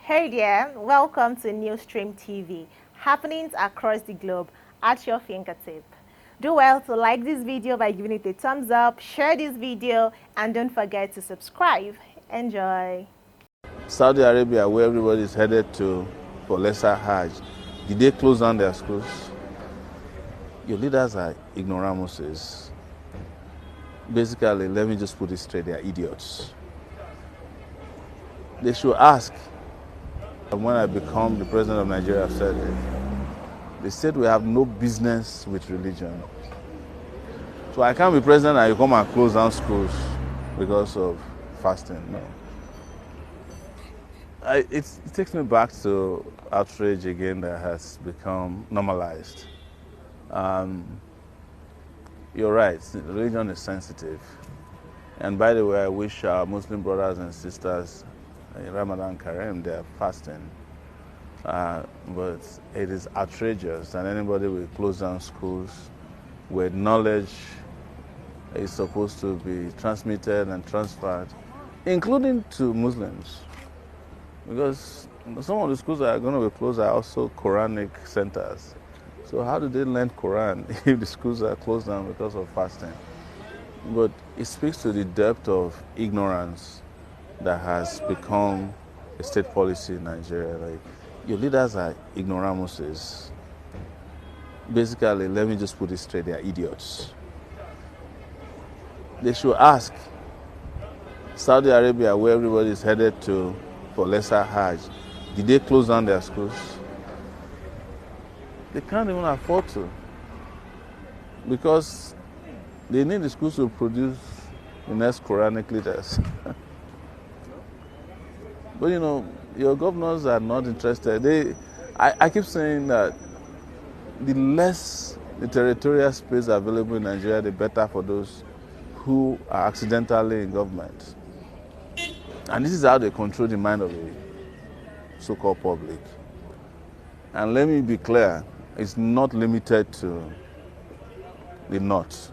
Hey there, welcome to Newsstream TV, happenings across the globe at your fingertip. Do well to like this video by giving it a thumbs up, share this video, and don't forget to subscribe. Enjoy. Saudi Arabia, where everybody is headed to for lesser Hajj, did they close down their schools? Your leaders are ignoramuses. Basically, let me just put it straight, they are idiots. They should ask. When I become the president of Nigeria, I've said it. They said we have no business with religion. So I can't be president and you come and close down schools because of fasting. No. It takes me back to outrage again that has become normalized. You're right, religion is sensitive. And by the way, I wish our Muslim brothers and sisters in Ramadan Kareem, they are fasting. But it is outrageous, and anybody will close down schools where knowledge is supposed to be transmitted and transferred, including to Muslims. Because some of the schools that are going to be closed are also Quranic centers. So how do they learn Quran if the schools are closed down because of fasting? But it speaks to the depth of ignorance that has become a state policy in Nigeria. Like, your leaders are ignoramuses. Basically, let me just put it straight, they are idiots. They should ask Saudi Arabia, where everybody is headed to for lesser Hajj, did they close down their schools? They can't even afford to, because they need the schools to produce the next Quranic leaders. But you know, your governors are not interested. I keep saying that the less the territorial space available in Nigeria, the better for those who are accidentally in government. And this is how they control the mind of the so-called public. And let me be clear, it's not limited to the North.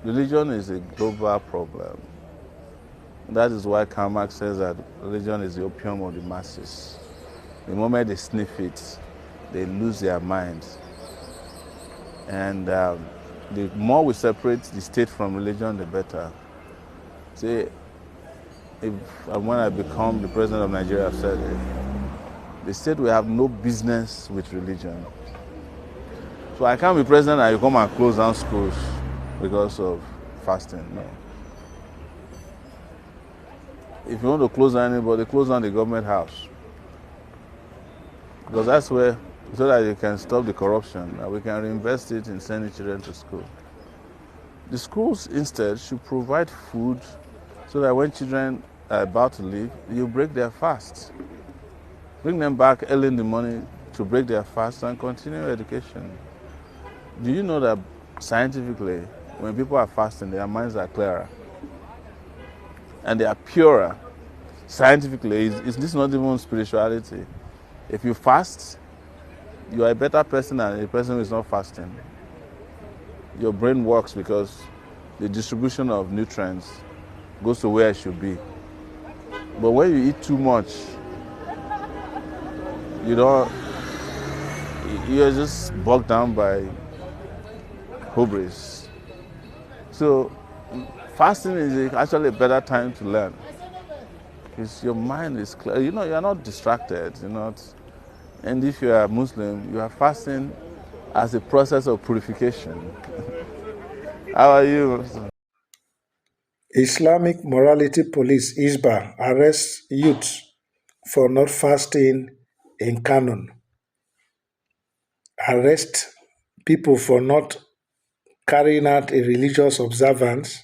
Religion is a global problem. That is why Karl Marx says that religion is the opium of the masses. The moment they sniff it, they lose their minds. And the more we separate the state from religion, the better. See, when I become the president of Nigeria, I've said it. They said we have no business with religion. So I can't be president and you come and close down schools because of fasting. No. If you want to close down anybody, close down the government house. Because that's where, so that you can stop the corruption, and we can reinvest it in sending children to school. The schools instead should provide food so that when children are about to leave, you break their fast. Bring them back early in the morning to break their fast and continue education. Do you know that scientifically, when people are fasting, their minds are clearer and they are purer? Scientifically, is this not even spirituality? If you fast, you are a better person than a person who is not fasting. Your brain works because the distribution of nutrients goes to where it should be. But when you eat too much, you're just bogged down by hubris. So fasting is actually a better time to learn, because your mind is clear. You know, you're not distracted. And if you are Muslim, you are fasting as a process of purification. How are you? Islamic Morality Police Hisbah arrests youths for not fasting in Kano. Arrest people for not carrying out a religious observance.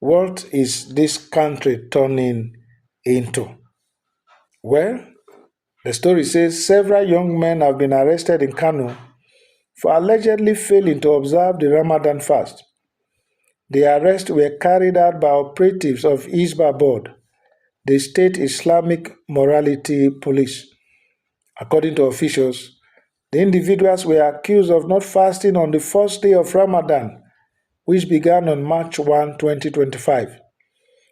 What is this country turning into? Well, the story says several young men have been arrested in Kano for allegedly failing to observe the Ramadan fast. The arrests were carried out by operatives of Hisbah Board, the state Islamic Morality Police. According to officials, the individuals were accused of not fasting on the first day of Ramadan, which began on March 1, 2025.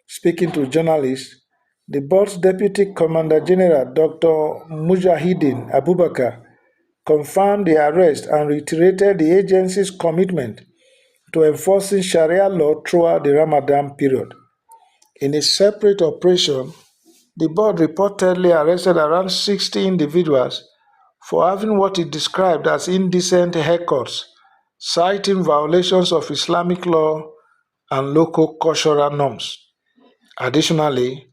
Speaking to journalists, The board's Deputy Commander General Dr. Mujahideen Abubakar confirmed the arrest and reiterated the agency's commitment to enforcing Sharia law throughout the Ramadan period. In a separate operation, the board reportedly arrested around 60 individuals for having what it described as indecent haircuts, citing violations of Islamic law and local cultural norms. Additionally,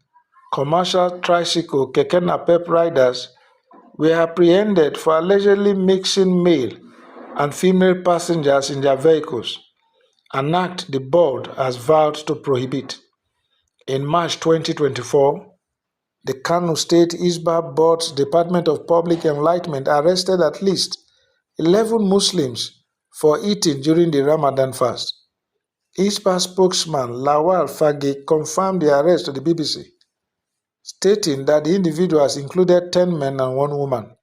commercial tricycle keke napep riders were apprehended for allegedly mixing male and female passengers in their vehicles, an act the board has vowed to prohibit. In March 2024, the Kano State Hisbah Board's Department of Public Enlightenment arrested at least 11 Muslims for eating during the Ramadan fast. Hisbah spokesman Lawal Fagge confirmed the arrest to the BBC, stating that the individuals included 10 men and 1 woman.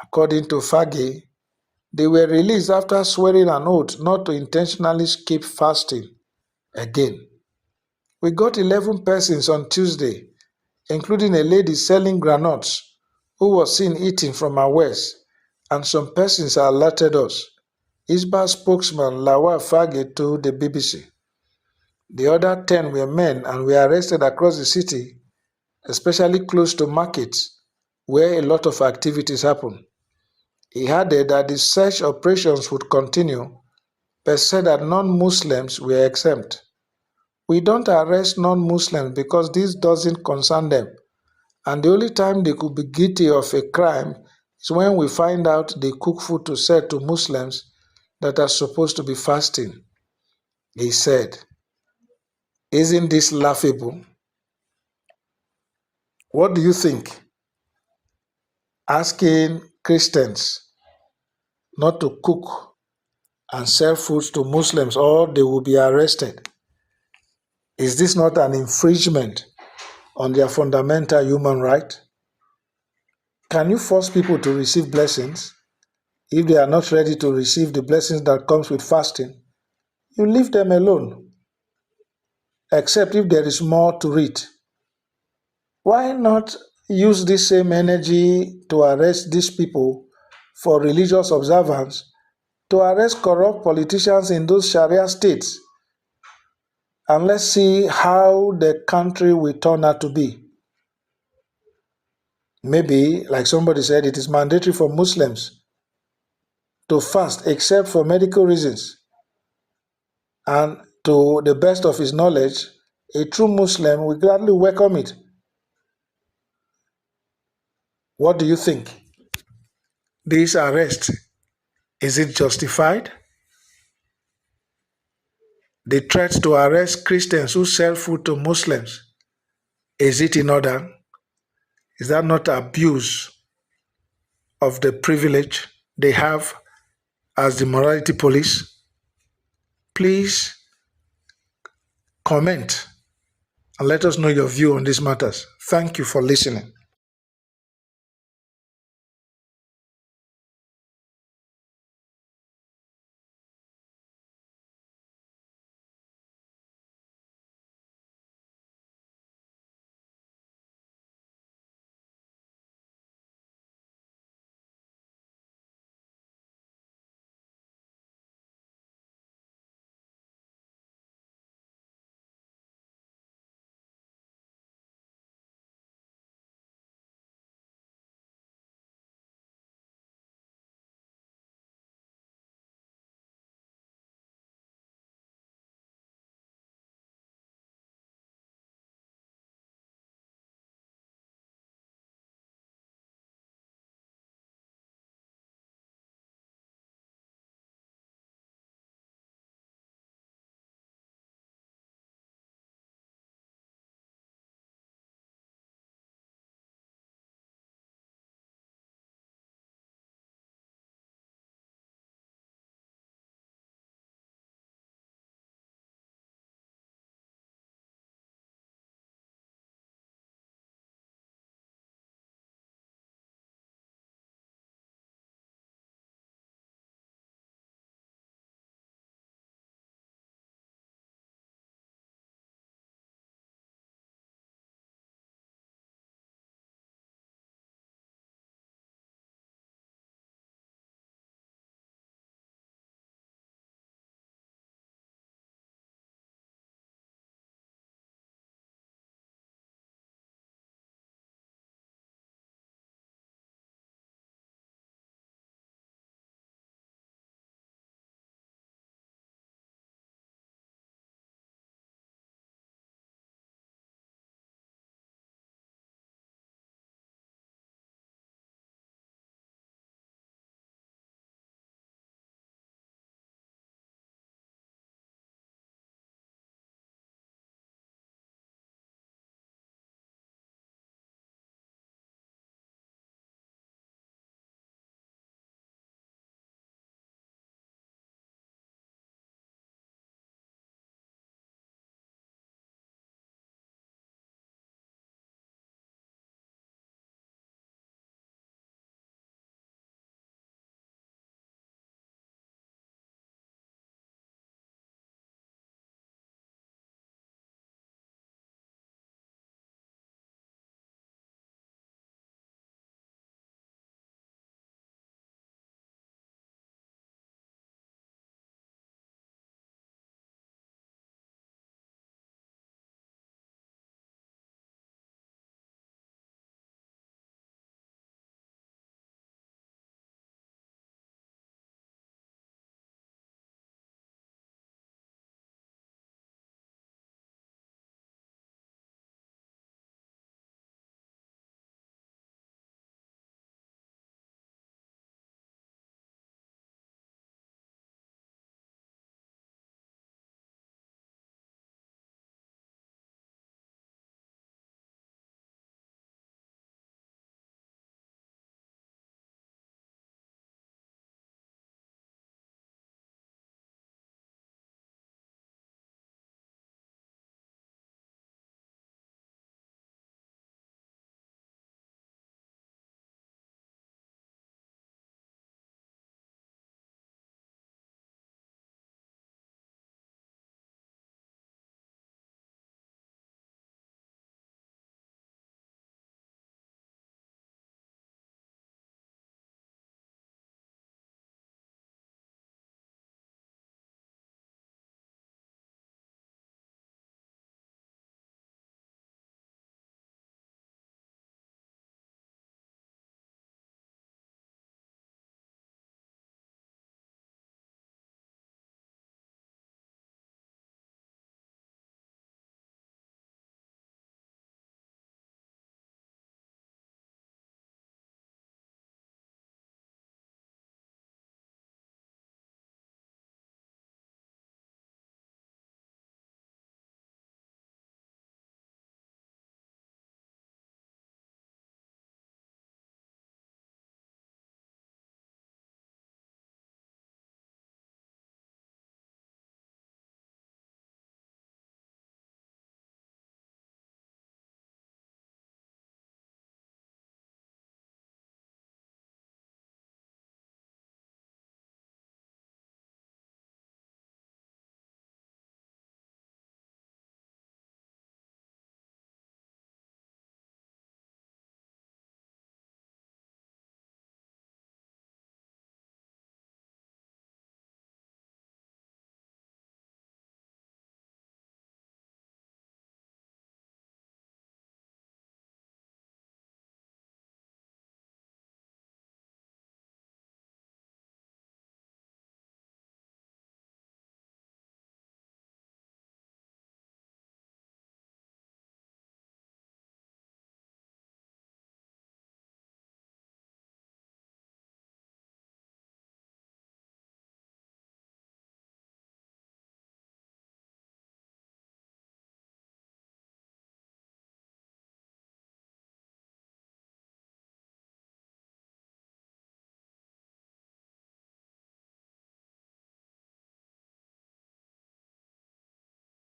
According to Fagge, they were released after swearing an oath not to intentionally skip fasting again. We got 11 persons on Tuesday, including a lady selling granuts who was seen eating from her waist, and some persons alerted us, Hisbah spokesman Lawal Fagge told the BBC. The other 10 were men and were arrested across the city, especially close to markets where a lot of activities happen. He added that the search operations would continue, but said that non-Muslims were exempt. We don't arrest non-Muslims because this doesn't concern them, and the only time they could be guilty of a crime is when we find out they cook food to sell to Muslims that are supposed to be fasting. He said, "Isn't this laughable? What do you think? Asking Christians not to cook and sell foods to Muslims or they will be arrested. Is this not an infringement on their fundamental human right? Can you force people to receive blessings if they are not ready to receive the blessings that comes with fasting? You leave them alone, except if there is more to it. Why not use this same energy to arrest these people for religious observance, to arrest corrupt politicians in those Sharia states, and let's see how the country will turn out to be? Maybe, like somebody said, it is mandatory for Muslims to fast except for medical reasons. And to the best of his knowledge, a true Muslim will gladly welcome it. What do you think? This arrest, is it justified? The threat to arrest Christians who sell food to Muslims, is it in order? Is that not abuse of the privilege they have as the morality police? Please comment and let us know your view on these matters. Thank you for listening.